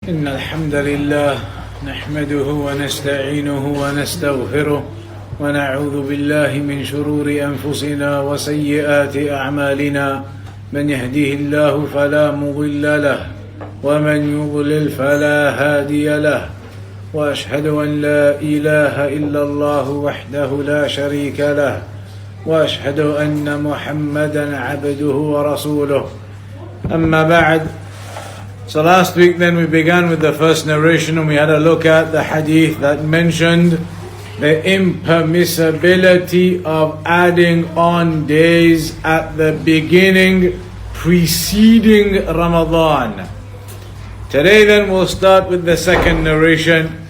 إن الحمد لله نحمده ونستعينه ونستغفره ونعوذ بالله من شرور أنفسنا وسيئات أعمالنا من يهده الله فلا مضل له ومن يضلل فلا هادي له وأشهد أن لا إله إلا الله وحده لا شريك له وأشهد أن محمدا عبده ورسوله أما بعد. So last week then we began with the first narration and we had a look at the hadith that mentioned the impermissibility of adding on days at the beginning preceding Ramadan. Today then we'll start with the second narration,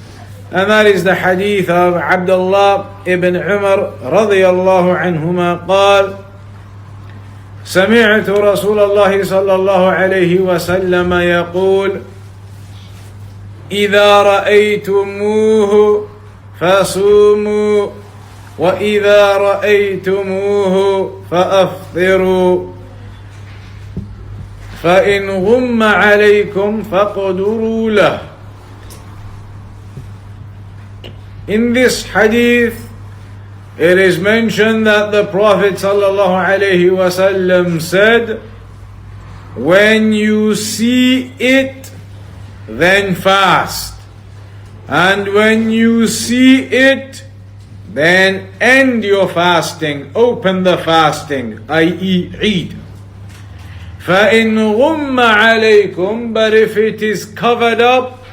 and that is the hadith of Abdullah ibn Umar radiyallahu anhuma قال سمعت رسول الله صلى الله عليه وسلم يقول إذا رأيتموه فصوموا وإذا رأيتموه فأفطروا فإن غم عليكم فاقدروا له. In this hadith it is mentioned that the Prophet ﷺ said, when you see it, then fast. And when you see it, then end your fasting, open the fasting, i.e. Eid. فَإِنْ غُمَّ عَلَيْكُمْ, but if it is covered up,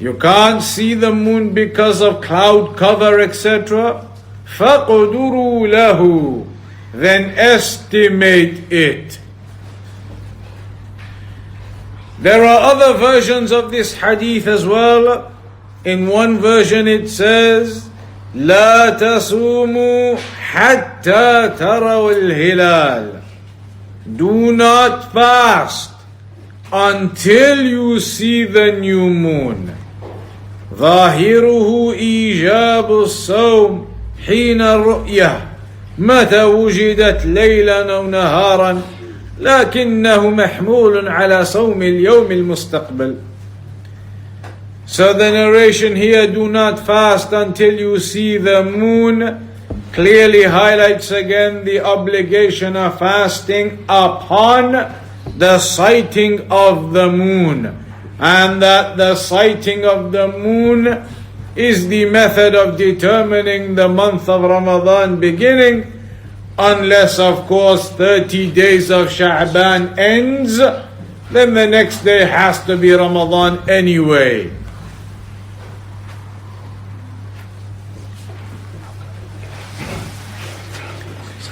you can't see the moon because of cloud cover, etc., فَقُدُرُوا لَهُ, then estimate it. There are other versions of this hadith as well. In one version it says, لَا تَصُومُوا حَتَّى تَرَوْا الْهِلَالِ, do not fast until you see the new moon. ظَاهِرُهُ إِيجَابُ الصَّوْمِ حين الرؤية متى وجدت ليلا أو نهارا لكنه محمول على صوم اليوم المستقبل. So the narration here, do not fast until you see the moon, clearly highlights again the obligation of fasting upon the sighting of the moon, and that the sighting of the moon is the method of determining the month of Ramadan beginning, unless of course 30 days of Sha'ban ends, then the next day has to be Ramadan anyway.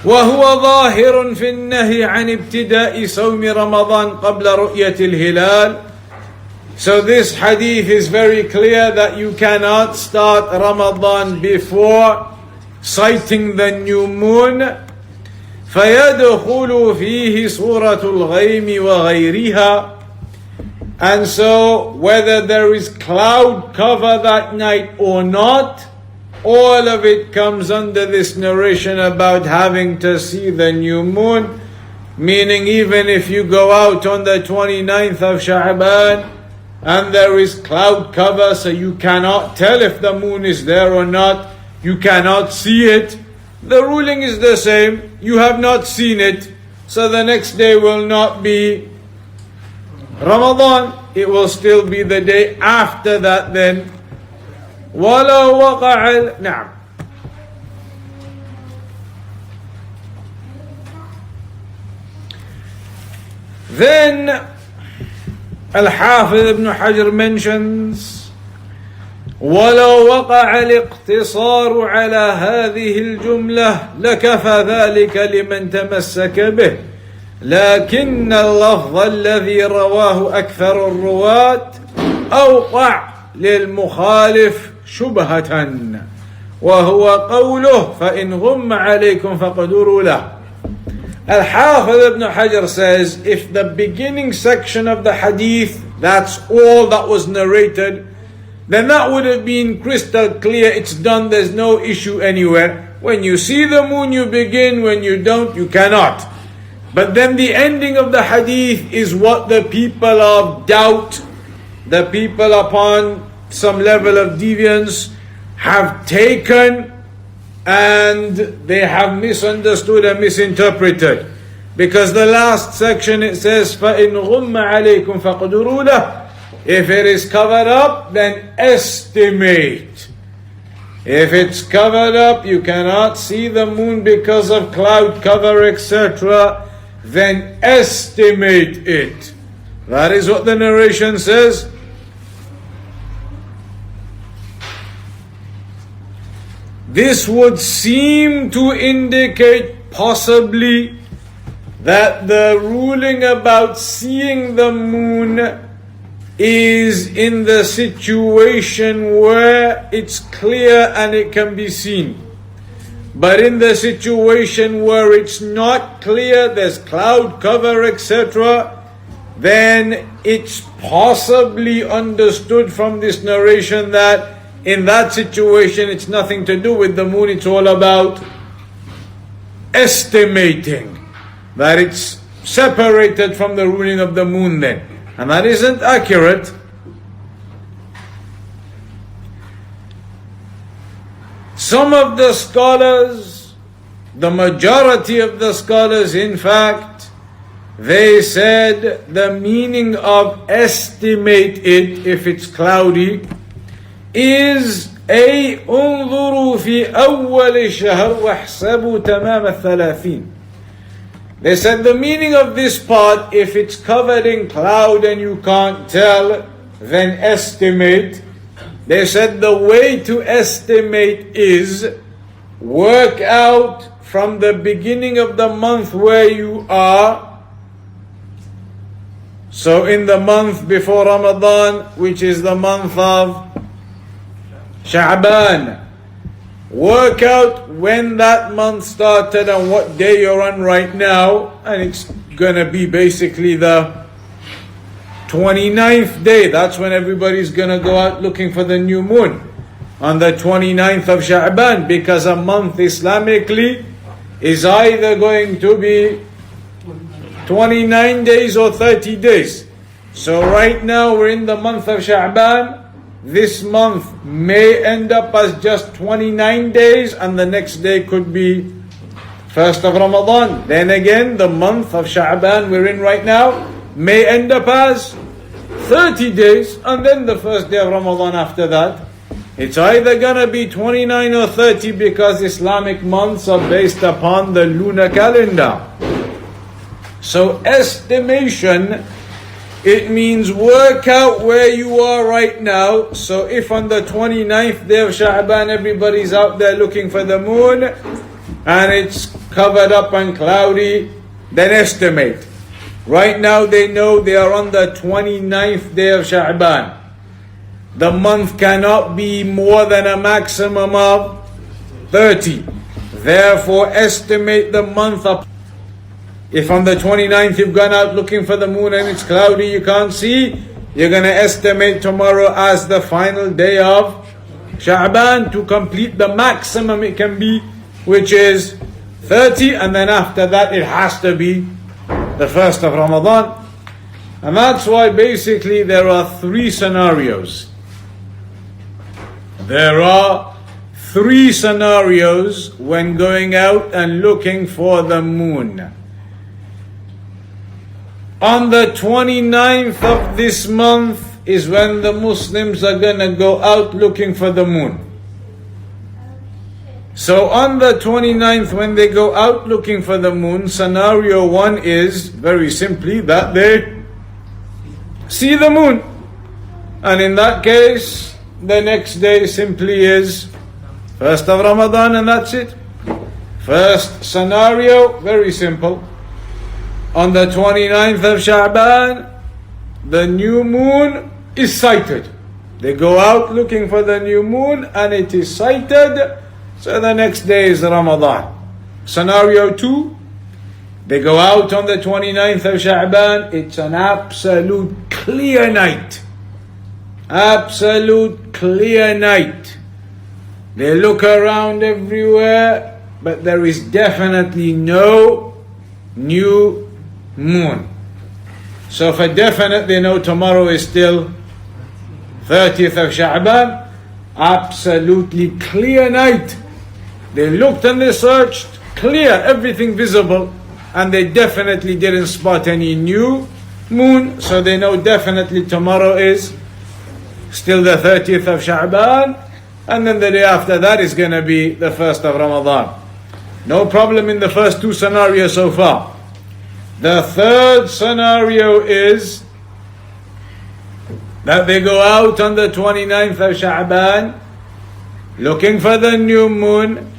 وهو ظاهر في النهي عن ابتداء صوم رمضان قبل رؤية الهلال. So this hadith is very clear that you cannot start Ramadan before sighting the new moon. فَيَدْخُلُ فِيهِ سُورَةُ الْغَيْمِ وَغَيْرِهَا. And so whether there is cloud cover that night or not, all of it comes under this narration about having to see the new moon. Meaning even if you go out on the 29th of Sha'ban, and there is cloud cover, so you cannot tell if the moon is there or not, you cannot see it, the ruling is the same. You have not seen it, so the next day will not be Ramadan, it will still be the day after that then. وَلَوْ وَقَعَ نعم. Then Al-Hafiz ibn Hajr mentions, وَلَوْ وَقَعَ الْاقْتِصَارُ عَلَى هَذِهِ الْجُمْلَةِ لَكَفَى ذَلِكَ لِمَنْ تَمَسَّكَ بِهِ لكن اللفظ الذي رواه أكثر الرواة أوقع للمخالف شبهة وهو قوله فإن غم عليكم فقدروا له. Al-Hafiz ibn Hajr says, if the beginning section of the hadith, that's all that was narrated, then that would have been crystal clear, it's done, there's no issue anywhere. When you see the moon you begin, when you don't you cannot. But then the ending of the hadith is what the people of doubt the people upon some level of deviance have taken and they have misunderstood and misinterpreted. Because the last section it says, فَإِنْ غُمَّ عَلَيْكُمْ فَقْدُرُوا لَهُ. If it is covered up, then estimate. If it's covered up, you cannot see the moon because of cloud cover, etc., then estimate it. That is what the narration says. This would seem to indicate possibly that the ruling about seeing the moon is in the situation where it's clear and it can be seen. But in the situation where it's not clear, there's cloud cover, etc., then it's possibly understood from this narration that in that situation it's nothing to do with the moon, it's all about estimating. That it's separated from the ruling of the moon then. And that isn't accurate. Some of the scholars, the majority of the scholars in fact, they said the meaning of estimate it if it's cloudy is انظروا في أول الشهر واحسبوا تمام الثلاثين. They said the meaning of this part, if it's covered in cloud and you can't tell, then estimate. They said the way to estimate is work out from the beginning of the month where you are. So in the month before Ramadan, which is the month of Sha'ban, work out when that month started and what day you're on right now, and it's gonna be basically the 29th day. That's when everybody's gonna go out looking for the new moon, on the 29th of Sha'ban, because a month Islamically is either going to be 29 days or 30 days. So right now we're in the month of Sha'ban. This month may end up as just 29 days and the next day could be 1st of Ramadan. Then again, the month of Sha'ban we're in right now may end up as 30 days and then the first day of Ramadan after that. It's either gonna be 29 or 30 because Islamic months are based upon the lunar calendar. So estimation, it means work out where you are right now. So if on the 29th day of Sha'ban everybody's out there looking for the moon and it's covered up and cloudy, then estimate. Right now they know they are on the 29th day of Sha'ban. The month cannot be more than a maximum of 30. Therefore estimate the month up. If on the 29th you've gone out looking for the moon and it's cloudy, you can't see, you're going to estimate tomorrow as the final day of Sha'ban to complete the maximum it can be, which is 30, and then after that it has to be the 1st of Ramadan. And that's why basically there are three scenarios. There are three scenarios when going out and looking for the moon. On the 29th of this month is when the Muslims are going to go out looking for the moon. So on the 29th when they go out looking for the moon, scenario one is very simply that they see the moon. And in that case, the next day simply is 1st of Ramadan and that's it. First scenario, very simple. On the 29th of Sha'ban, the new moon is sighted. They go out looking for the new moon and it is sighted, so the next day is Ramadan. Scenario 2, they go out on the 29th of Sha'ban, it's an absolute clear night. Absolute clear night. They look around everywhere, but there is definitely no new moon. So for definite they know tomorrow is still 30th of Sha'ban, absolutely clear night. They looked and they searched, clear, everything visible, and they definitely didn't spot any new moon, so they know definitely tomorrow is still the 30th of Sha'ban, and then the day after that is going to be the 1st of Ramadan. No problem in the first two scenarios so far. The third scenario is that they go out on the 29th of Sha'ban looking for the new moon,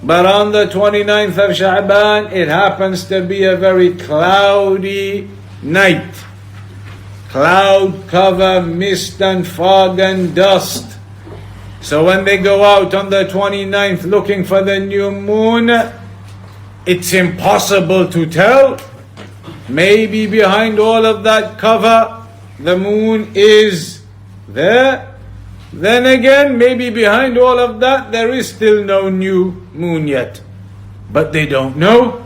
but on the 29th of Sha'ban it happens to be a very cloudy night. Cloud cover, mist and fog and dust. So when they go out on the 29th looking for the new moon, it's impossible to tell. Maybe behind all of that cover, the moon is there. Then again, maybe behind all of that, there is still no new moon yet. But they don't know,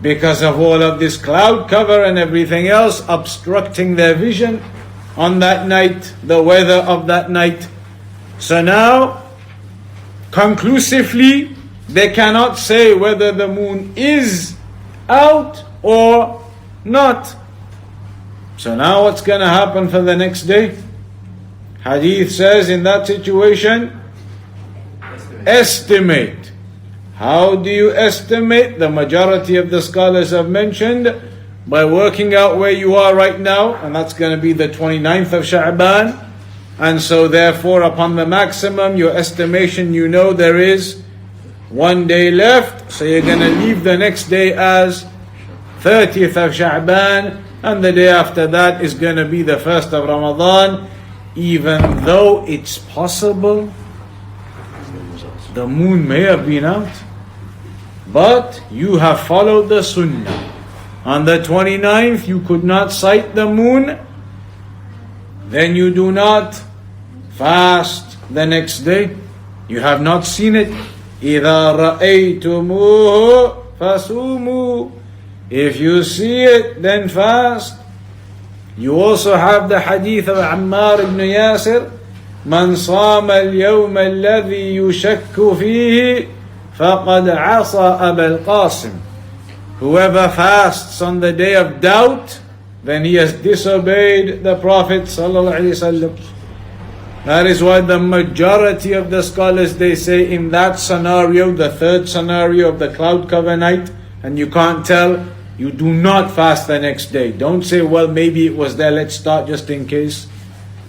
because of all of this cloud cover and everything else obstructing their vision on that night, the weather of that night. So now, conclusively, they cannot say whether the moon is out or not. So now what's going to happen for the next day? Hadith says in that situation, estimate. How do you estimate? The majority of the scholars have mentioned by working out where you are right now, and that's going to be the 29th of Sha'ban. And so therefore, upon the maximum, your estimation, you know there is 1 day left, so you're going to leave the next day as 30th of Sha'ban, and the day after that is going to be the 1st of Ramadan, even though it's possible the moon may have been out. But you have followed the Sunnah. On the 29th, you could not sight the moon, then you do not fast the next day. You have not seen it. إِذَا رَأَيْتُمُوهُ فَصُومُوا. If you see it, then fast. You also have the hadith of Ammar ibn Yasir, مَنْ صَامَ الْيَوْمَ الَّذِي يُشَكُّ فِيهِ فَقَدْ عَصَى أَبَا الْقَاسِمِ. Whoever fasts on the day of doubt, then he has disobeyed the Prophet ﷺ. That is why the majority of the scholars, they say in that scenario, the third scenario of the cloud cover night, and you can't tell, you do not fast the next day. Don't say, well, maybe it was there, let's start just in case.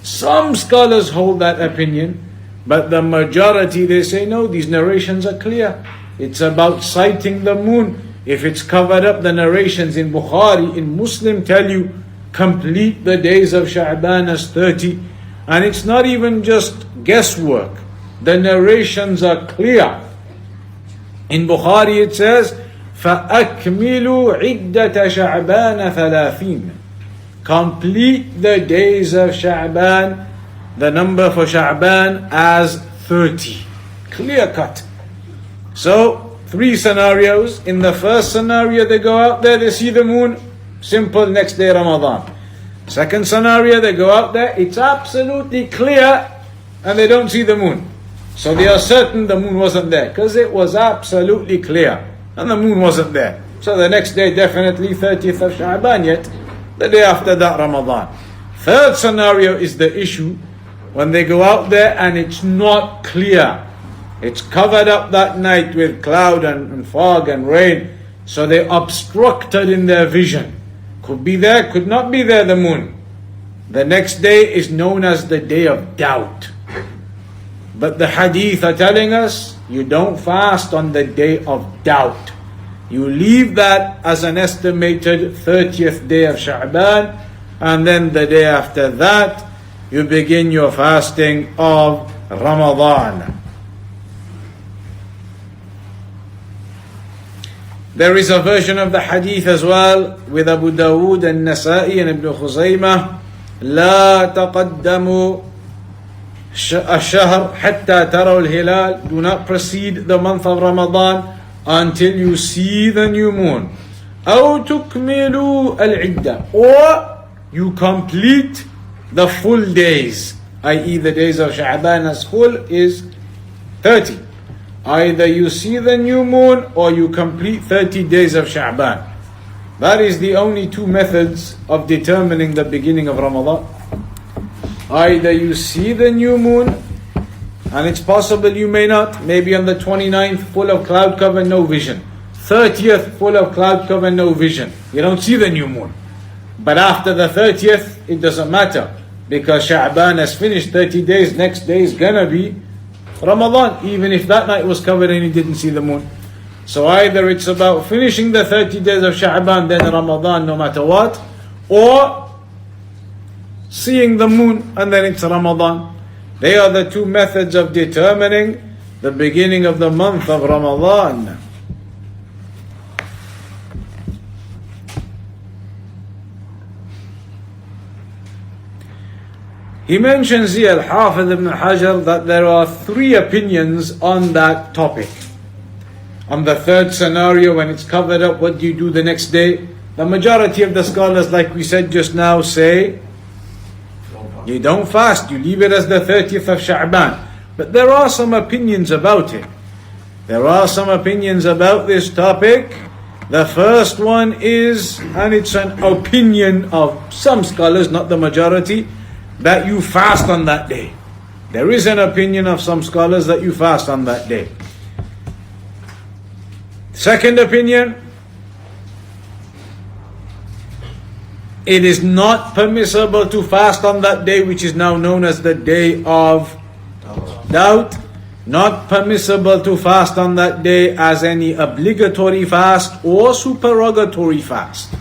Some scholars hold that opinion, but the majority, they say, no, these narrations are clear. It's about sighting the moon. If it's covered up, the narrations in Bukhari, in Muslim tell you, complete the days of Sha'ban as 30. And it's not even just guesswork. The narrations are clear. In Bukhari it says, فَأَكْمِلُوا عِدَّةَ شَعْبَانَ ثَلَاثِينَ. Complete the days of Sha'ban, the number for Sha'ban, as 30. Clear cut. So, 3 scenarios. In the first scenario, they go out there, they see the moon. Simple, next day Ramadan. Second scenario, they go out there, it's absolutely clear, and they don't see the moon. So they are certain the moon wasn't there, because it was absolutely clear, and the moon wasn't there. So the next day, definitely 30th of Sha'ban yet, the day after that Ramadan. Third scenario is the issue, when they go out there and it's not clear. It's covered up that night with cloud and fog and rain, so they obstructed in their vision. Could be there, could not be there, the moon. The next day is known as the day of doubt. But the hadith are telling us, you don't fast on the day of doubt. You leave that as an estimated 30th day of Sha'ban, and then the day after that, you begin your fasting of Ramadan. There is a version of the hadith as well with Abu Dawood and Nasa'i and Ibn Khuzaymah. لا تقدموا الشهر حتى تروا الهلال. Do not precede the month of Ramadan until you see the new moon. أو تكملوا العدة. Or you complete the full days i.e. the days of Sha'ban as full, is 30. Either you see the new moon or you complete 30 days of Sha'ban. That is the only two methods of determining the beginning of Ramadan. Either you see the new moon, and it's possible you may not, maybe on the 29th full of cloud cover, no vision. 30th full of cloud cover, no vision. You don't see the new moon. But after the 30th, it doesn't matter, because Sha'ban has finished 30 days, next day is gonna be Ramadan, even if that night was covered and you didn't see the moon. So either it's about finishing the 30 days of Sha'ban, then Ramadan no matter what, or seeing the moon and then it's Ramadan. They are the two methods of determining the beginning of the month of Ramadan. He mentions here, Al-Hafidh ibn Hajr, that there are three opinions on that topic. On the third scenario, when it's covered up, what do you do the next day? The majority of the scholars, like we said just now, say you don't fast, you leave it as the 30th of Sha'ban. But there are some opinions about it. There are some opinions about this topic. The first one is, and it's an opinion of some scholars, not the majority, that you fast on that day. There is an opinion of some scholars that you fast on that day. Second opinion, it is not permissible to fast on that day, which is now known as the day of doubt. Not permissible to fast on that day as any obligatory fast or supererogatory fast.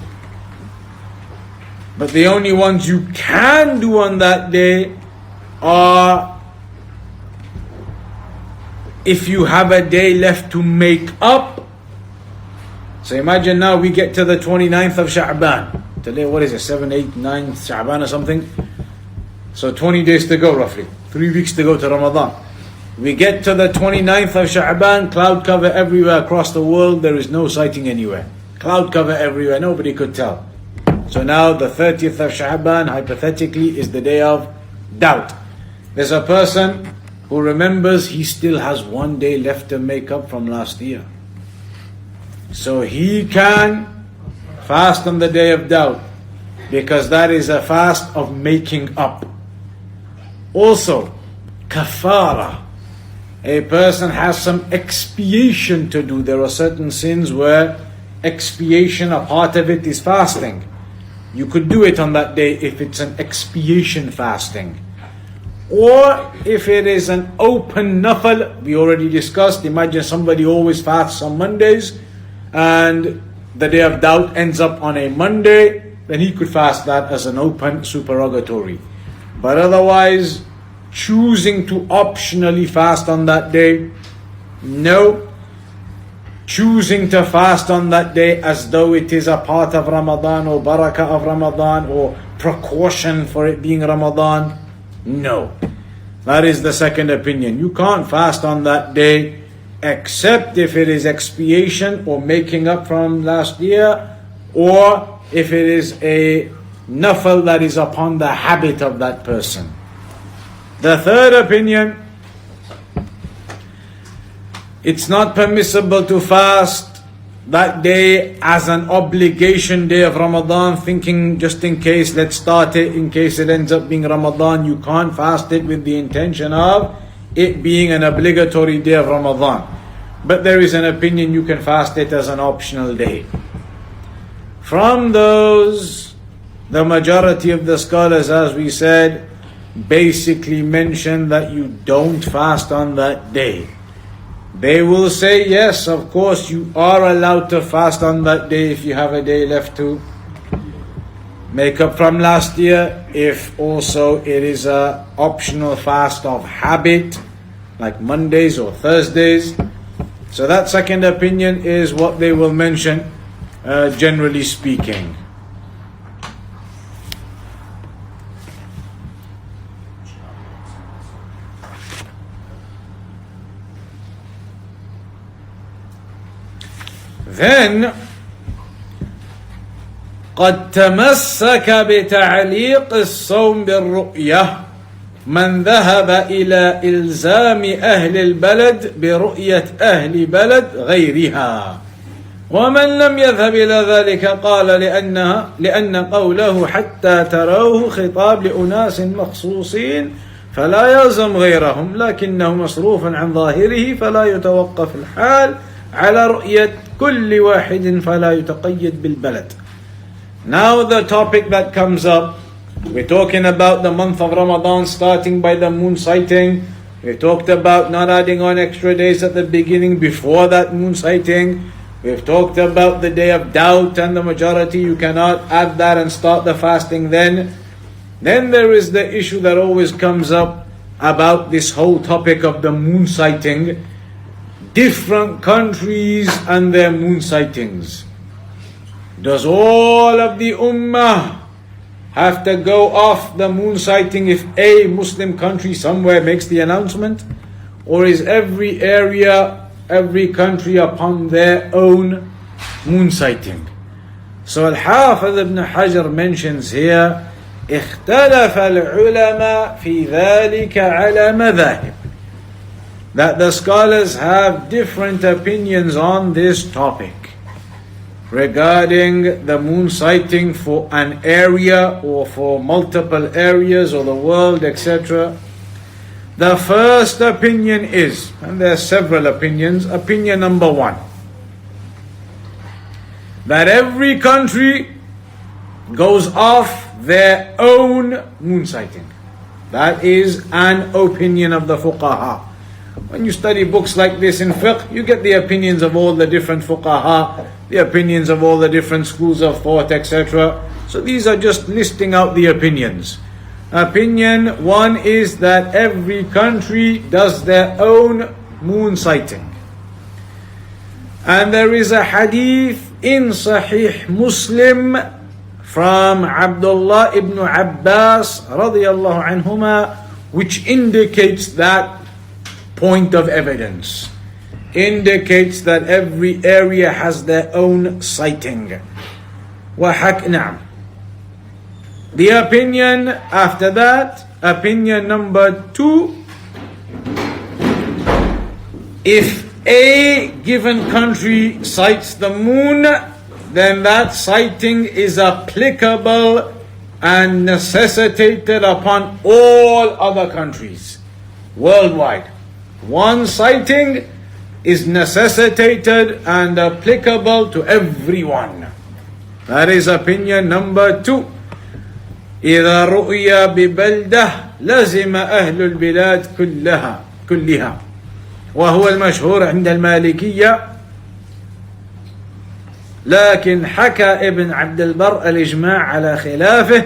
But the only ones you can do on that day are if you have a day left to make up. So imagine now we get to the 29th of Sha'ban. Today, what is it, 7, 8, 9 Sha'ban or something? So 20 days to go roughly. 3 weeks to go to Ramadan. We get to the 29th of Sha'ban, cloud cover everywhere across the world. There is no sighting anywhere. Cloud cover everywhere, nobody could tell. So now the 30th of Sha'ban, hypothetically, is the day of doubt. There's a person who remembers he still has 1 day left to make up from last year. So he can fast on the day of doubt, because that is a fast of making up. Also, kafara. A person has some expiation to do. There are certain sins where expiation, a part of it is fasting. You could do it on that day if it's an expiation fasting. Or if it is an open nafal, we already discussed, imagine somebody always fasts on Mondays, and the day of doubt ends up on a Monday, then he could fast that as an open supererogatory. But otherwise, choosing to optionally fast on that day, no. Choosing to fast on that day as though it is a part of Ramadan or barakah of Ramadan or precaution for it being Ramadan, no. That is the second opinion. You can't fast on that day except if it is expiation or making up from last year, or if it is a nafal that is upon the habit of that person. The third opinion, it's not permissible to fast that day as an obligation day of Ramadan, thinking just in case, let's start it, in case it ends up being Ramadan. You can't fast it with the intention of it being an obligatory day of Ramadan. But there is an opinion you can fast it as an optional day. From those, the majority of the scholars, as we said, basically mention that you don't fast on that day. They will say, yes, of course, you are allowed to fast on that day if you have a day left to make up from last year. If also it is an optional fast of habit, like Mondays or Thursdays. So that second opinion is what they will mention, generally speaking. Then, قد تمسك بتعليق الصوم بالرؤية من ذهب إلى إلزام أهل البلد برؤية أهل بلد غيرها ومن لم يذهب إلى ذلك قال لأن قوله حتى تروه خطاب لأناس مخصوصين فلا يلزم غيرهم لكنه مصروف عن ظاهره فلا يتوقف الحال على رؤية كل واحد فلا يتقيد بالبلد. Now the topic that comes up, we're talking about the month of Ramadan starting by the moon sighting. We talked about not adding on extra days at the beginning before that moon sighting. We've talked about the day of doubt and the majority, you cannot add that and start the fasting then. Then there is the issue that always comes up about this whole topic of the moon sighting. Different countries and their moon sightings. Does all of the ummah have to go off the moon sighting if a Muslim country somewhere makes the announcement? Or is every area, every country upon their own moon sighting? So Al-Hafiz ibn Hajr mentions here, اختلف العلماء في ذلك على مذاهب. That the scholars have different opinions on this topic regarding the moon sighting for an area or for multiple areas or the world, etc. The first opinion is, and there are several opinions, opinion number one, that every country goes off their own moon sighting. That is an opinion of the fuqaha. When you study books like this in fiqh, you get the opinions of all the different fuqaha, the opinions of all the different schools of thought, etc. So these are just listing out the opinions. Opinion one is that every country does their own moon sighting. And there is a hadith in Sahih Muslim from Abdullah ibn Abbas radiyallahu anhuma, which indicates that point of evidence, indicates that every area has their own sighting. نعم. The opinion after that, opinion number two, if a given country sights the moon, then that sighting is applicable and necessitated upon all other countries worldwide. One sighting is necessitated and applicable to everyone. That is opinion number two. إذا رؤيا ببلدة لزم أهل البلاد كلها وهو المشهور عند المالكية، لكن حكى ابن عبد البر الإجماع على خلافه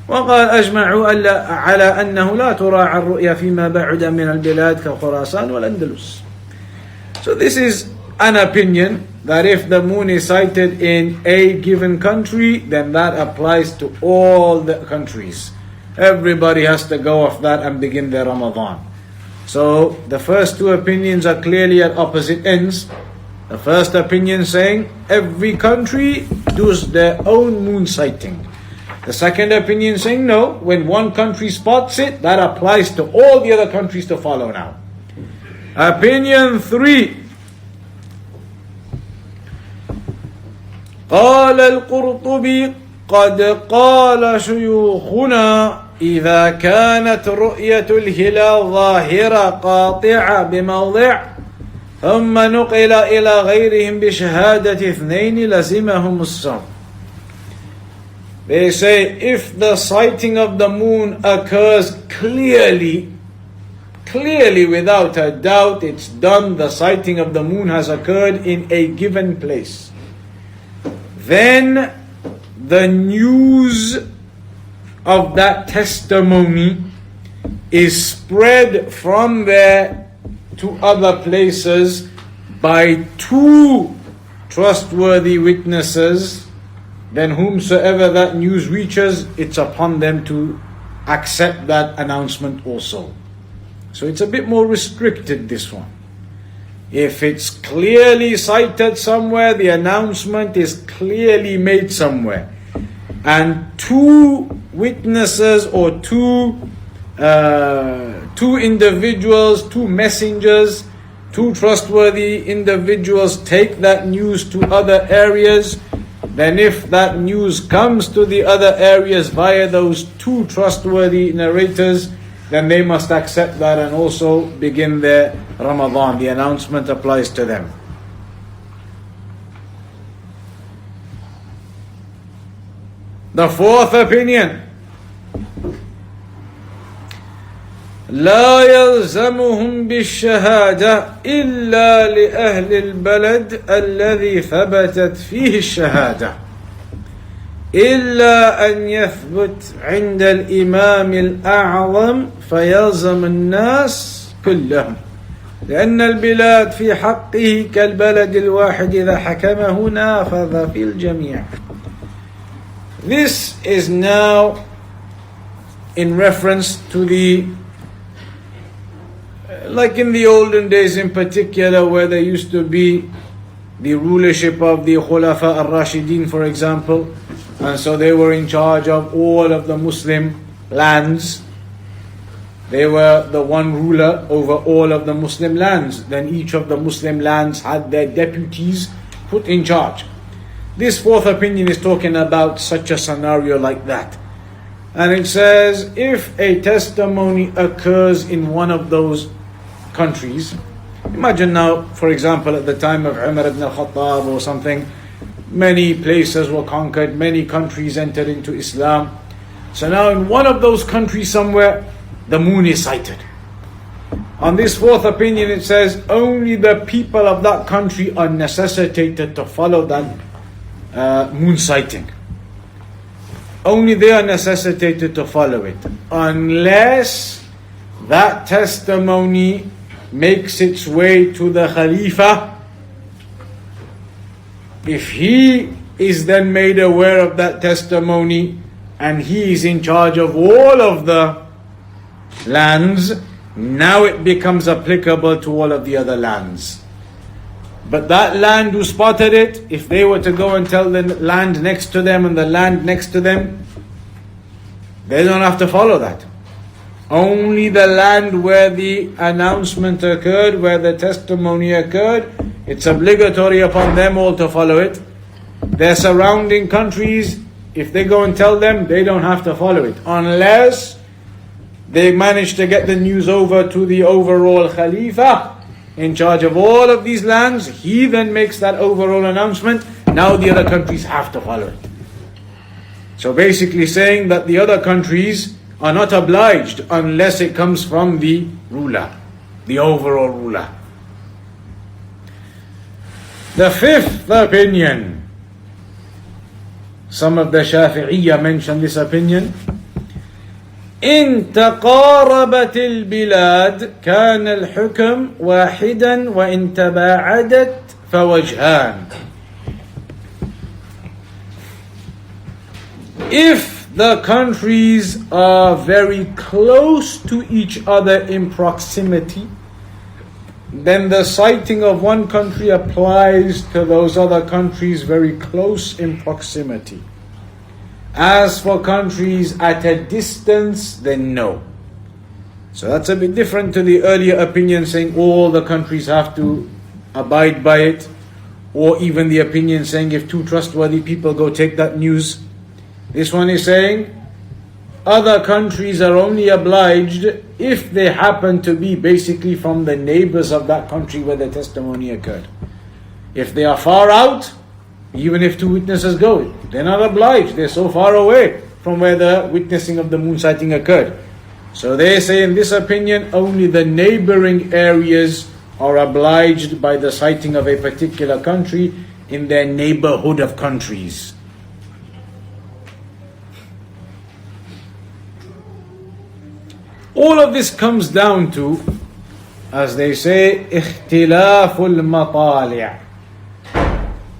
وقال أجمعوا على أنه لا تراعى الرؤيا فيما بعد من البلاد كخراسان والأندلس. So this is an opinion that if the moon is sighted in a given country, then that applies to all the countries. Everybody has to go off that and begin their Ramadan. So the first two opinions are clearly at opposite ends. The first opinion saying every country does their own moon sighting. The second opinion saying no, when one country spots it, that applies to all the other countries to follow now. Opinion three. قال القرطبي قد قال شيوخنا إذا كانت رؤية الهلال ظاهرة قاطعة بموضع ثم نقل إلى غيرهم بشهادة اثنين لزمهم الصوم. They say if the sighting of the moon occurs clearly without a doubt, it's done, the sighting of the moon has occurred in a given place, then the news of that testimony is spread from there to other places by two trustworthy witnesses, then whomsoever that news reaches, it's upon them to accept that announcement also. So it's a bit more restricted, this one. If it's clearly cited somewhere, the announcement is clearly made somewhere, and two witnesses or two two individuals, two messengers, two trustworthy individuals take that news to other areas, then if that news comes to the other areas via those two trustworthy narrators, then they must accept that and also begin their Ramadan. The announcement applies to them. The fourth opinion: لا يلزمهم بالشهادة إلا لأهل البلد الذي ثبتت فيه الشهادة إلا أن يثبت عند الإمام الأعظم فيلزم الناس كلهم لأن البلاد في حقه كالبلد الواحد إذا حكمه نافذ في الجميع. This is now in reference to like in the olden days in particular, where there used to be the rulership of the Khulafa al-Rashidin, for example, and so they were in charge of all of the Muslim lands. They were the one ruler over all of the Muslim lands. Then each of the Muslim lands had their deputies put in charge. This fourth opinion is talking about such a scenario like that. And it says, if a testimony occurs in one of those countries, imagine now, for example, at the time of Umar ibn al-Khattab or something, many places were conquered, many countries entered into Islam. So now in one of those countries somewhere, the moon is sighted. On this fourth opinion it says, only the people of that country are necessitated to follow that moon sighting. Only they are necessitated to follow it, unless that testimony makes its way to the Khalifa. If he is then made aware of that testimony and he is in charge of all of the lands, now it becomes applicable to all of the other lands. But that land who spotted it, if they were to go and tell the land next to them and the land next to them, they don't have to follow that. Only the land where the announcement occurred, where the testimony occurred, it's obligatory upon them all to follow it. Their surrounding countries, if they go and tell them, they don't have to follow it, unless they manage to get the news over to the overall Khalifa in charge of all of these lands. He then makes that overall announcement. Now the other countries have to follow it. So basically saying that the other countries are not obliged unless it comes from the ruler, the overall ruler. The fifth opinion, some of the Shafi'iyya mention this opinion. إن تقاربت البلاد كان الحكم واحدا وإن تباعدت فوجهان. If the countries are very close to each other in proximity, then the citing of one country applies to those other countries very close in proximity. As for countries at a distance, then no. So that's a bit different to the earlier opinion saying all the countries have to abide by it, or even the opinion saying if two trustworthy people go take that news. This one is saying other countries are only obliged if they happen to be basically from the neighbors of that country where the testimony occurred. If they are far out, even if two witnesses go, they're not obliged. They're so far away from where the witnessing of the moon sighting occurred. So they say in this opinion, only the neighboring areas are obliged by the sighting of a particular country in their neighborhood of countries. All of this comes down to, as they say, ikhtilaful matali',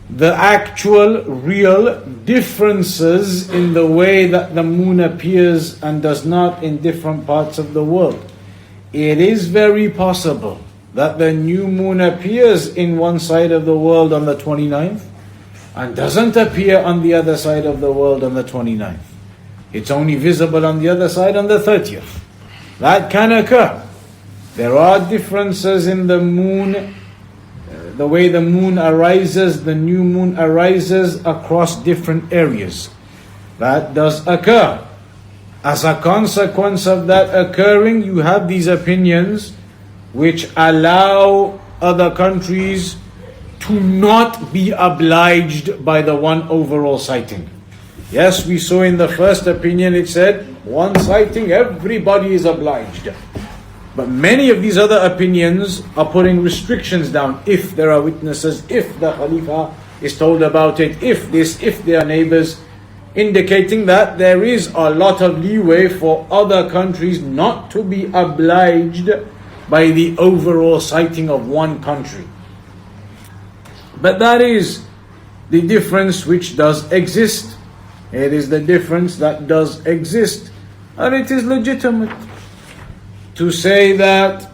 the actual, real differences in the way that the moon appears and does not in different parts of the world. It is very possible that the new moon appears in one side of the world on the 29th and doesn't appear on the other side of the world on the 29th. It's only visible on the other side on the 30th. That can occur. There are differences in the moon, the way the moon arises, the new moon arises across different areas. That does occur. As a consequence of that occurring, you have these opinions which allow other countries to not be obliged by the one overall sighting. Yes, we saw in the first opinion it said, one sighting, everybody is obliged. But many of these other opinions are putting restrictions down. If there are witnesses, if the Khalifa is told about it, if this, if they are neighbors, indicating that there is a lot of leeway for other countries not to be obliged by the overall sighting of one country. But that is the difference which does exist. It is the difference that does exist. And it is legitimate to say that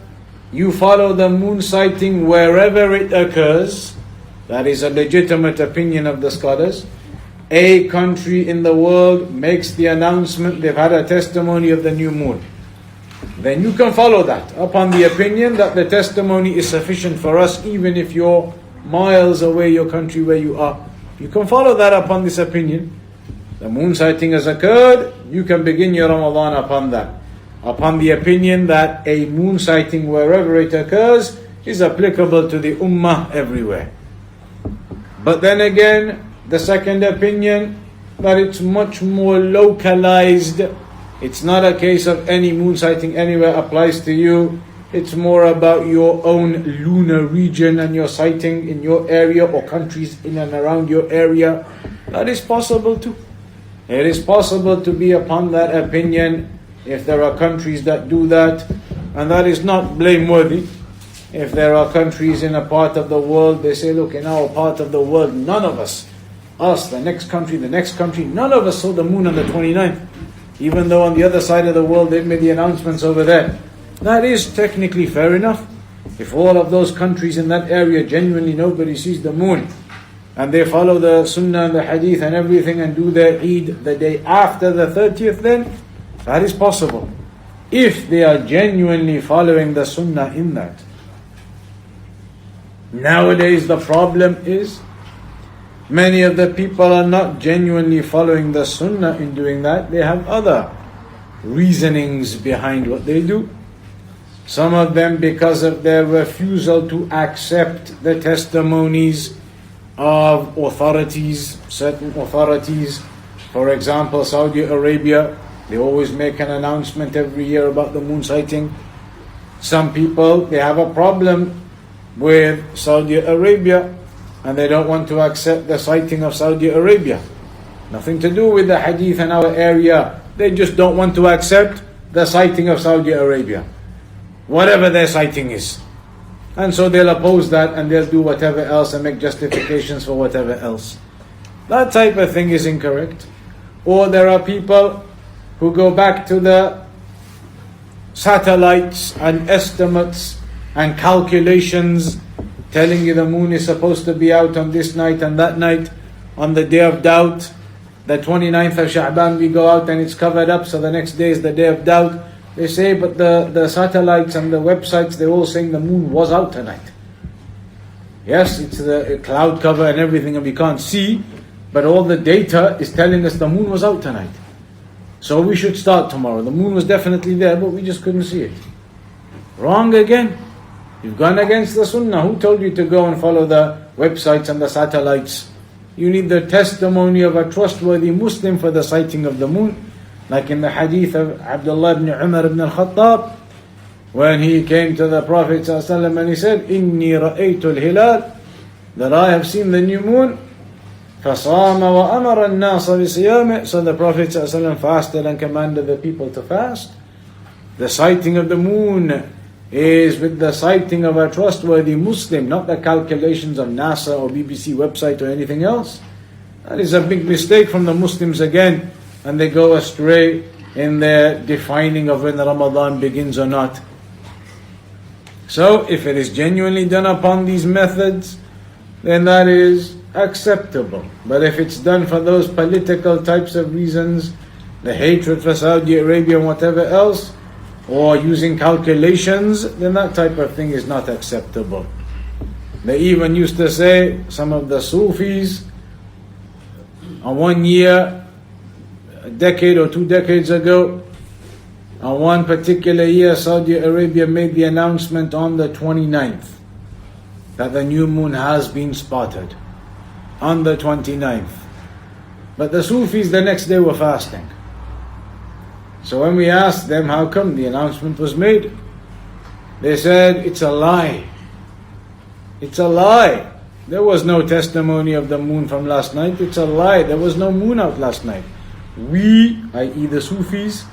you follow the moon sighting wherever it occurs. That is a legitimate opinion of the scholars. A country in the world makes the announcement they've had a testimony of the new moon. Then you can follow that upon the opinion that the testimony is sufficient for us, even if you're miles away, your country where you are. You can follow that upon this opinion. The moon sighting has occurred, you can begin your Ramadan upon that. Upon the opinion that a moon sighting wherever it occurs is applicable to the ummah everywhere. But then again, the second opinion, that it's much more localized. It's not a case of any moon sighting anywhere applies to you. It's more about your own lunar region and your sighting in your area or countries in and around your area. That is possible too. It is possible to be upon that opinion if there are countries that do that, and that is not blameworthy. If there are countries in a part of the world, they say, look, in our part of the world, none of us, the next country, none of us saw the moon on the 29th, even though on the other side of the world they've made the announcements over there. That is technically fair enough. If all of those countries in that area genuinely nobody sees the moon, and they follow the sunnah and the hadith and everything and do their Eid the day after the 30th, then that is possible. If they are genuinely following the sunnah in that. Nowadays the problem is, many of the people are not genuinely following the sunnah in doing that. They have other reasonings behind what they do. Some of them because of their refusal to accept the testimonies of authorities, certain authorities. For example, Saudi Arabia, they always make an announcement every year about the moon sighting. Some people, they have a problem with Saudi Arabia and they don't want to accept the sighting of Saudi Arabia. Nothing to do with the hadith in our area. They just don't want to accept the sighting of Saudi Arabia, whatever their sighting is. And so they'll oppose that and they'll do whatever else and make justifications for whatever else. That type of thing is incorrect. Or there are people who go back to the satellites and estimates and calculations, telling you the moon is supposed to be out on this night and that night. On the day of doubt, the 29th of Sha'ban, we go out and it's covered up, so the next day is the day of doubt. They say, but the satellites and the websites, they're all saying the moon was out tonight. Yes, it's the cloud cover and everything and we can't see, but all the data is telling us the moon was out tonight. So we should start tomorrow. The moon was definitely there, but we just couldn't see it. Wrong again. You've gone against the sunnah. Who told you to go and follow the websites and the satellites? You need the testimony of a trustworthy Muslim for the sighting of the moon. Like in the hadith of Abdullah ibn Umar ibn al-Khattab, when he came to the Prophet ﷺ and he said, "Inni ra'aytu al-hilal," that I have seen the new moon. فَصَامَ وَأَمَرَ النَّاسَ بِصِيَامِهِ. So the Prophet ﷺ fasted and commanded the people to fast. The sighting of the moon is with the sighting of a trustworthy Muslim, not the calculations of NASA or BBC website or anything else. That is a big mistake from the Muslims again, and they go astray in their defining of when Ramadan begins or not. So if it is genuinely done upon these methods, then that is acceptable. But if it's done for those political types of reasons, the hatred for Saudi Arabia and whatever else, or using calculations, then that type of thing is not acceptable. They even used to say, some of the Sufis, on 1 year, a decade or 2 decades ago, on one particular year, Saudi Arabia made the announcement on the 29th that the new moon has been spotted. On the 29th. But the Sufis the next day were fasting. So when we asked them how come the announcement was made, they said it's a lie. It's a lie. There was no testimony of the moon from last night. It's a lie. There was no moon out last night. We, i.e. the Sufis,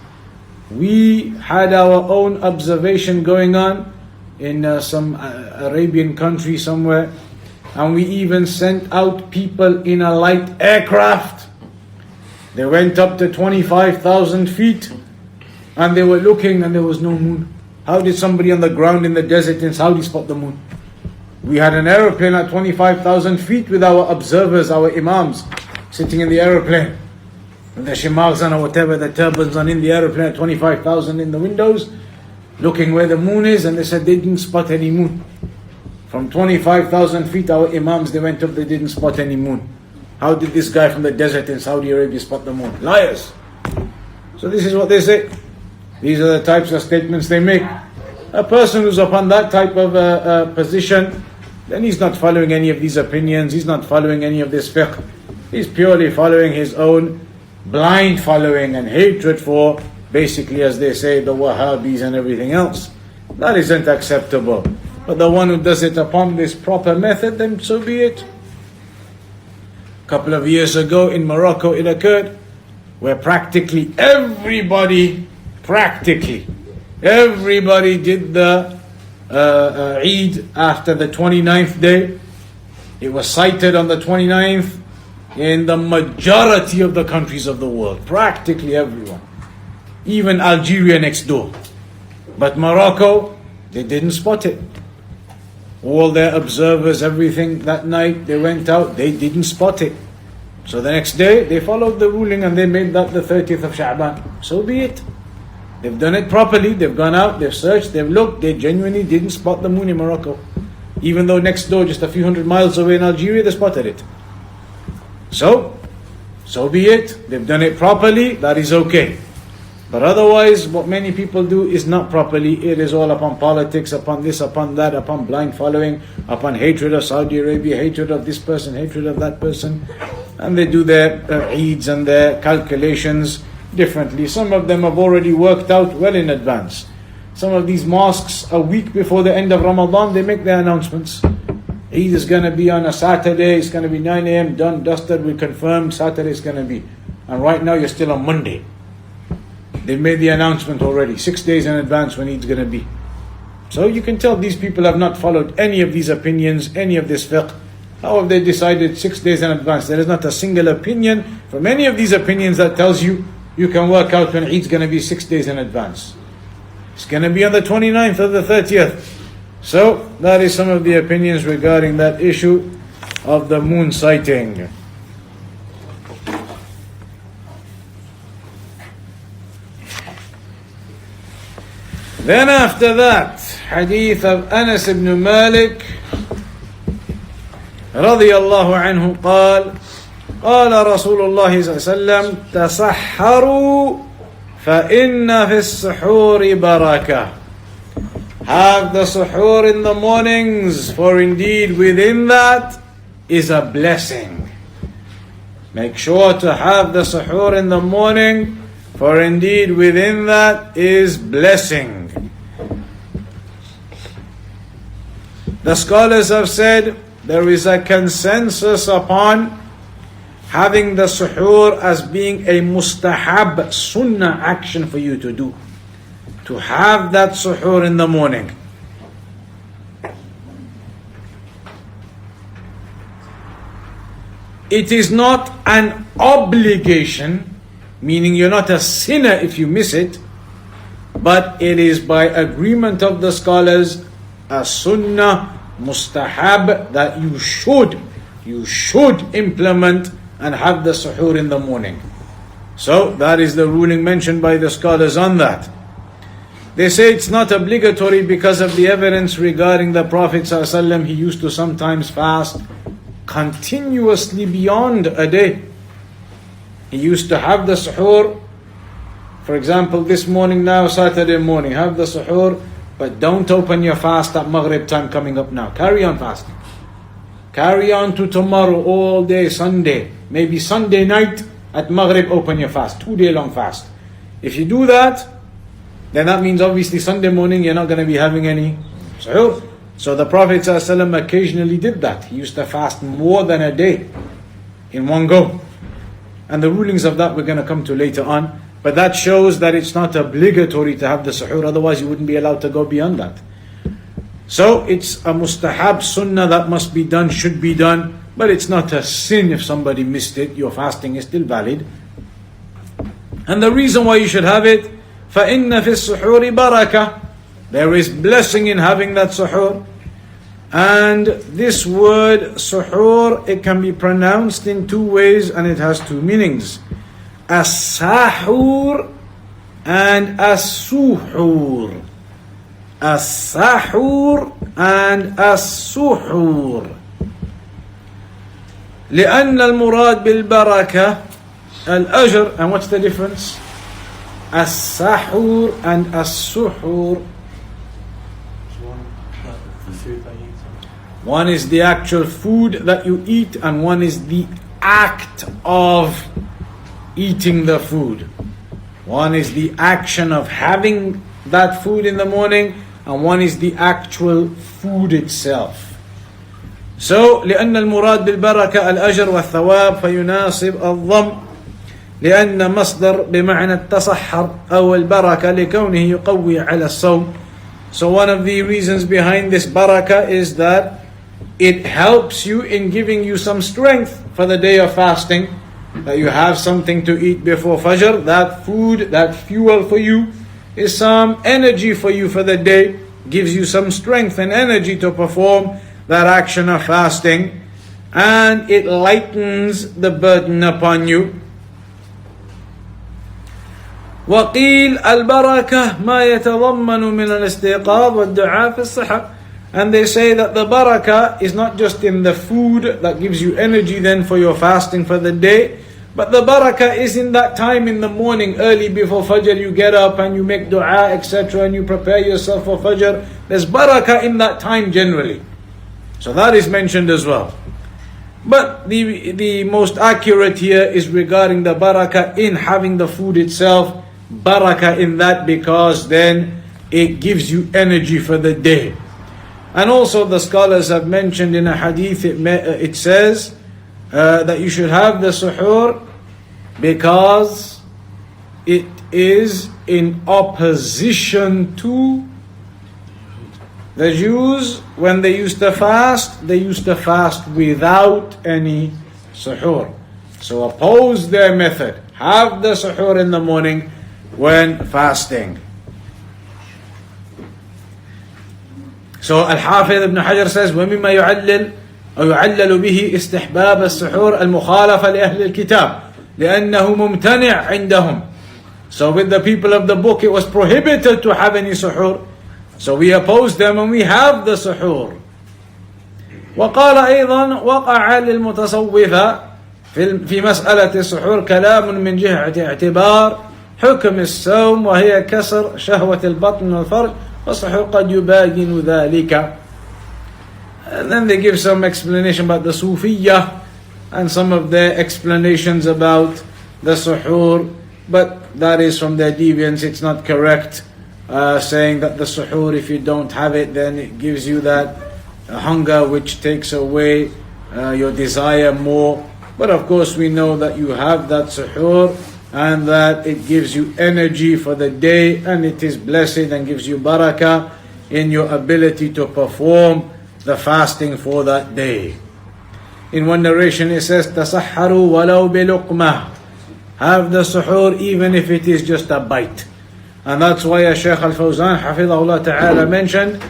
we had our own observation going on in some Arabian country somewhere, and we even sent out people in a light aircraft. They went up to 25,000 feet and they were looking and there was no moon. How did somebody on the ground in the desert in Saudi spot the moon? We had an aeroplane at 25,000 feet with our observers, our imams, sitting in the aeroplane. With the shimals on or whatever, the turbans on in the aeroplane at 25,000 in the windows, looking where the moon is, and they said they didn't spot any moon. From 25,000 feet, our imams, they went up, they didn't spot any moon. How did this guy from the desert in Saudi Arabia spot the moon? Liars! So this is what they say. These are the types of statements they make. A person who's upon that type of position, then he's not following any of these opinions, he's not following any of this fiqh. He's purely following his own blind following and hatred for, basically as they say, the Wahhabis and everything else. That isn't acceptable. But the one who does it upon this proper method, then so be it. A couple of years ago in Morocco it occurred, where practically everybody did the Eid after the 29th day. It was cited on the 29th in the majority of the countries of the world. Practically everyone. Even Algeria next door. But Morocco, they didn't spot it. All their observers, everything that night, they went out, they didn't spot it. So the next day, they followed the ruling and they made that the 30th of Sha'ban. So be it. They've done it properly, they've gone out, they've searched, they've looked, they genuinely didn't spot the moon in Morocco. Even though next door, just a few hundred miles away in Algeria, they spotted it. So be it. They've done it properly, that is okay. But otherwise, what many people do is not properly. It is all upon politics, upon this, upon that, upon blind following, upon hatred of Saudi Arabia, hatred of this person, hatred of that person. And they do their Eids and their calculations differently. Some of them have already worked out well in advance. Some of these mosques, a week before the end of Ramadan, they make their announcements. Eid is going to be on a Saturday, it's going to be 9 a.m., done, dusted, we confirmed Saturday is going to be. And right now you're still on Monday. They made the announcement already, 6 days in advance when Eid's going to be. So you can tell these people have not followed any of these opinions, any of this fiqh. How have they decided 6 days in advance? There is not a single opinion from any of these opinions that tells you you can work out when Eid's going to be 6 days in advance. It's going to be on the 29th or the 30th. So that is some of the opinions regarding that issue of the moon sighting. Then after that, hadith of Anas ibn Malik رضي الله عنه قال قال رسول الله صلى الله عليه وسلم تسحروا فإن في السحور بركة. Have the suhoor in the mornings, for indeed within that is a blessing. Make sure to have the suhoor in the morning, for indeed within that is blessing. The scholars have said there is a consensus upon having the suhoor as being a mustahab sunnah action for you to do. To have that suhoor in the morning. It is not an obligation, meaning you're not a sinner if you miss it, but it is by agreement of the scholars a sunnah mustahab that you should implement and have the suhoor in the morning. So that is the ruling mentioned by the scholars on that. They say it's not obligatory because of the evidence regarding the Prophet ﷺ. He used to sometimes fast continuously beyond a day. He used to have the suhoor. For example, this morning now, Saturday morning, have the suhoor, but don't open your fast at Maghrib time coming up now. Carry on fasting. Carry on to tomorrow all day, Sunday. Maybe Sunday night at Maghrib open your fast. 2-day long fast. If you do that, then that means obviously Sunday morning you're not going to be having any suhoor. So the Prophet ﷺ occasionally did that. He used to fast more than a day in one go. And the rulings of that we're going to come to later on. But that shows that it's not obligatory to have the suhoor, otherwise you wouldn't be allowed to go beyond that. So it's a mustahab sunnah that must be done, should be done, but it's not a sin if somebody missed it. Your fasting is still valid. And the reason why you should have it, فَإِنَّ فِي السُّحُورِ بَرَكَةً. There is blessing in having that suhoor. And this word suhoor, it can be pronounced in two ways and it has two meanings. As-sahur and as-suhur. As-sahur and as-suhur. لأن المراد بالبركة الأجر. And what's the difference? As-sahur and as-suhur. One is the actual food that you eat, and one is the act of eating the food. One is the action of having that food in the morning, and one is the actual food itself. So, لأن المراد بالبركة الأجر والثواب فيناسب الضم لأن مصدر بمعنى التصحر أو البركة لكونه يقوي على الصوم. So one of the reasons behind this barakah is that it helps you in giving you some strength for the day of fasting. That you have something to eat before Fajr. That food, that fuel for you is some energy for you for the day. Gives you some strength and energy to perform that action of fasting. And it lightens the burden upon you. وقيل البركة ما يتضمن من الاستيقاظ والدعاء في الصحة. And they say that the barakah is not just in the food that gives you energy then for your fasting for the day, but the barakah is in that time in the morning, early before Fajr, you get up and you make dua, etc., and you prepare yourself for Fajr. There's barakah in that time generally. So that is mentioned as well. But the most accurate here is regarding the barakah in having the food itself. Barakah in that because then it gives you energy for the day. And also the scholars have mentioned in a hadith, it says that you should have the suhoor because it is in opposition to the Jews. When they used to fast without any suhoor. So oppose their method. Have the suhoor in the morning when fasting. So Al-Hafidh Ibn Hajr says وَمِمَّا يُعَلَّلُ بِهِ استحباب السحور المخالفة لأهل الكتاب لأنه ممتنع عندهم. So with the people of the book it was prohibited to have any suhoor. So we oppose them and we have the suhoor. وقال أيضا وقع للمتصوفة في مسألة السحور كلام من جهة اعتبار حكم الصوم وهي كسر شهوة البطن والفرج والسحور قد يباين ذلك. And then they give some explanation about the Sufiyyah and some of their explanations about the suhoor, but that is from their deviance. It's not correct saying that the suhoor, if you don't have it, then it gives you that hunger which takes away your desire more. But of course we know that you have that suhoor and that it gives you energy for the day and it is blessed and gives you barakah in your ability to perform the fasting for that day. In one narration it says تَسَحَّرُوا وَلَوْ بِلُقْمَةٍ. Have the suhoor even if it is just a bite. And that's why Shaykh Al-Fawzan Hafidhahullah Ta'ala mentioned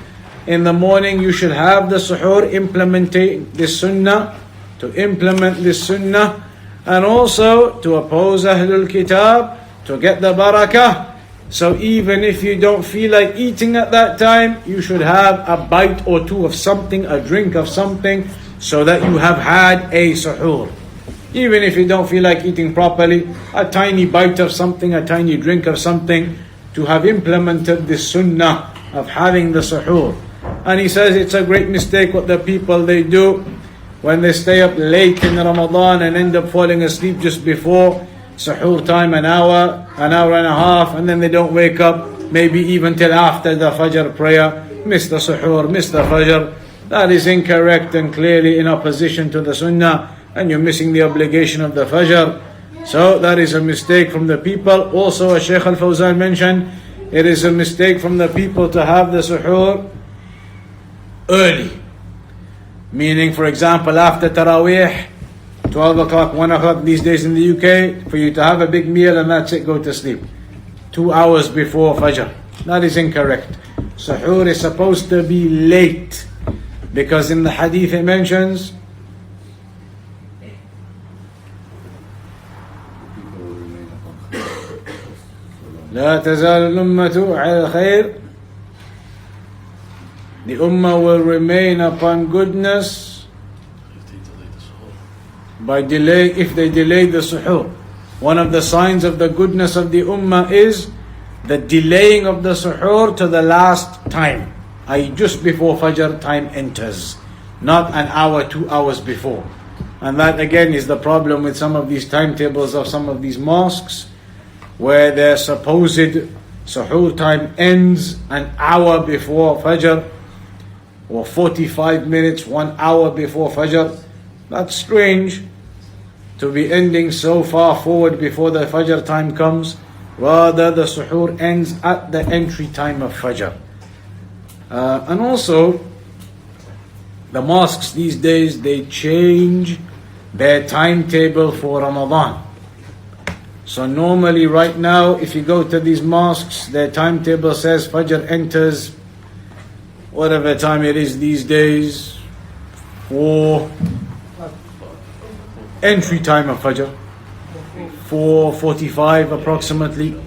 in the morning you should have the suhoor, implementing this sunnah, to implement this sunnah, and also to oppose Ahlul Kitab, to get the barakah. So even if you don't feel like eating at that time, you should have a bite or two of something, a drink of something, so that you have had a suhoor. Even if you don't feel like eating properly, a tiny bite of something, a tiny drink of something, to have implemented the sunnah of having the suhoor. And he says it's a great mistake what the people they do when they stay up late in Ramadan and end up falling asleep just before suhoor time, an hour and a half, and then they don't wake up, maybe even till after the Fajr prayer, miss the suhoor, miss the Fajr. That is incorrect and clearly in opposition to the sunnah, and you're missing the obligation of the Fajr. So that is a mistake from the people. Also, as Shaykh Al-Fawzan mentioned, it is a mistake from the people to have the suhoor early. Meaning, for example, after Taraweeh, 12 o'clock, 1 o'clock these days in the UK, for you to have a big meal and that's it, go to sleep. 2 hours before Fajr. That is incorrect. Suhoor is supposed to be late. Because in the hadith it mentions, لا تزال الأمة على الخير. The Ummah will remain upon goodness by delay, if they delay the suhoor. One of the signs of the goodness of the Ummah is the delaying of the suhoor to the last time, i.e. just before Fajr time enters, not an hour, 2 hours before. And that again is the problem with some of these timetables of some of these mosques, where their supposed suhoor time ends an hour before Fajr, or 45 minutes, 1 hour before Fajr. That's strange to be ending so far forward before the Fajr time comes. Rather, the suhoor ends at the entry time of Fajr. And also, the mosques these days, they change their timetable for Ramadan. So normally right now, if you go to these mosques, their timetable says Fajr enters whatever time it is these days, for entry time of Fajr, 4:45 approximately,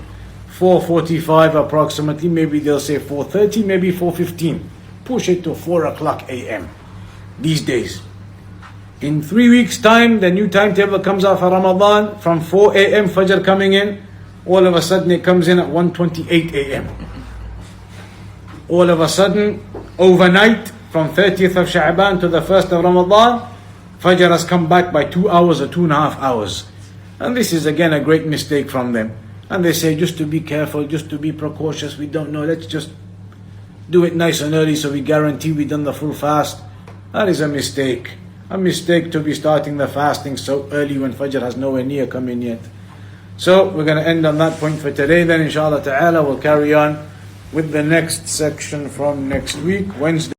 4:45 approximately, maybe they'll say 4:30, maybe 4:15. Push it to 4 o'clock a.m. these days. In 3 weeks' time, the new timetable comes out for Ramadan, from 4 a.m. Fajr coming in, all of a sudden it comes in at 1:28 a.m. All of a sudden, overnight, from 30th of Sha'ban to the 1st of Ramadan, Fajr has come back by 2 hours or 2.5 hours. And this is again a great mistake from them. And they say, just to be careful, just to be precautious, we don't know, let's just do it nice and early so we guarantee we've done the full fast. That is a mistake. A mistake to be starting the fasting so early when Fajr has nowhere near come in yet. So we're going to end on that point for today. Then inshallah ta'ala we'll carry on with the next section from next week, Wednesday.